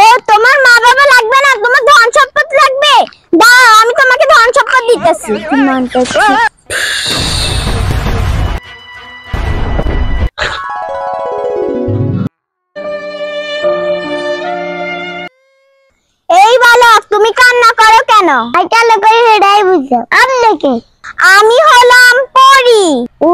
ও তোমার মা বাবা লাগবে না, তোমার ধন সম্পদ লাগবে। দাও আমি তোমাকে ধন সম্পদ দিতেছি। এই বালক, তুমি কান্না করো কেন? আমি কান্না করি সেটাই বুঝছো। আপনি কে? আমি হলাম পরী। ও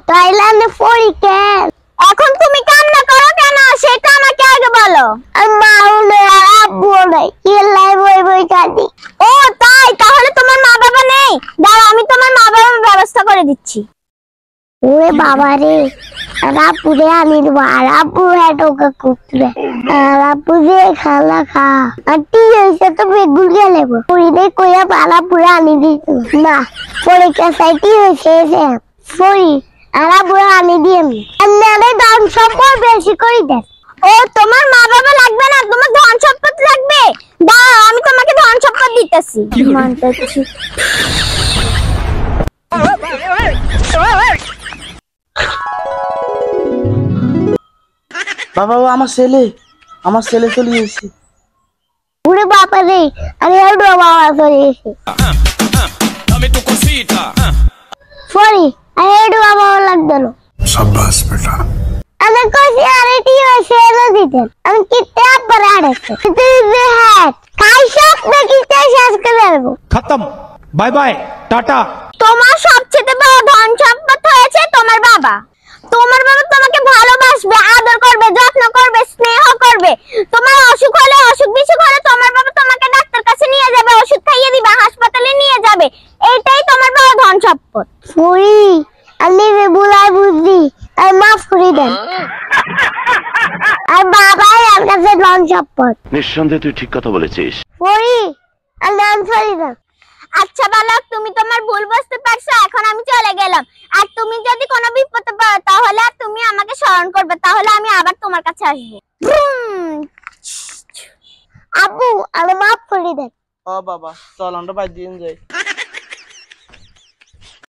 তাইলে পরী কেন? এখন তুমি কান্না করো কেন সেটা আমাকে আগে বলো। আমি মা হলে আব্বু নাই, এলাই বই বই কাঁদি। ও তাই, তাহলে তোমার মা বাবা নেই? দাঁড়াও আমি তোমার মা বাবার ব্যবস্থা করে দিচ্ছি। ওরে বাবা রে, রাপু রে আমি দেবো, আর রাপু হেঁটোকে কুটবে, আর রাপু রে খালা খা। আর ঠিক হয়েছে তো বেগুন গেলে পরিদে কইয়া পালা পুরা আনি দিত না। পরীক্ষা সাইটি হয়েছে সরি, আর রাপু আনি দিয়ে আমি দাম সম্পদ বেশি করে দেন। ও তোমার মা বাবা লাগবে না, তোমার ধন সম্পদ লাগবে। দাও আমি তোমাকে ধন সম্পদ দিতেছি। মানতেছি। বাবা আমার ছেলে চলে গেছে। ওরে বাবা রে, আরে ওরে বাবা চলে গেছে। সরি, আরে ওরে বাবা লাগবে না। शाबाश बेटा। আমি কইছি আরে টি হইছে না দিতেন। আমি কিতে আবার আড়েছে। তুই যে হ্যাঁ, কাই সব দেখিতে শেষ করে দেব। खत्म, बाय बाय, टाटा। তোমার সবচেয়ে বড় ধন সম্পদ হয়েছে তোমার বাবা। তোমার বাবা তোমাকে ভালোবাসবে, আদর করবে, যত্ন করবে, স্নেহ করবে। তোমার অসুখ হলে, অসুখ বিসুখ হলে তোমার বাবা তোমাকে ডাক্তার কাছে নিয়ে যাবে, ওষুধ খাইয়ে দিবে, হাসপাতালে নিয়ে যাবে। এইটাই তোমার বড় ধন সম্পদ। ফুই, আমি বুলাই বুঝি, আর মাফ করে দেন। আর বাবাই আমার কাছে ধন সম্পদ। নিঃসন্দেহে তুই ঠিক কথা বলেছিস। ফুই, আর নাম সরি না। আচ্ছা বালক, তুমি তোমার ভুল বুঝতে পারছো, এখন আমি চলে গেলাম। আর তুমি যদি কোনো বিপদে পড়ো তাহলে তুমি আমাকে স্মরণ করবে, তাহলে আমি আবার তোমার কাছে আসবো। আব্বু, আমি মাফ করে দেন। ও বাবা, চল আমরা বাইরে দিয়ে যাই।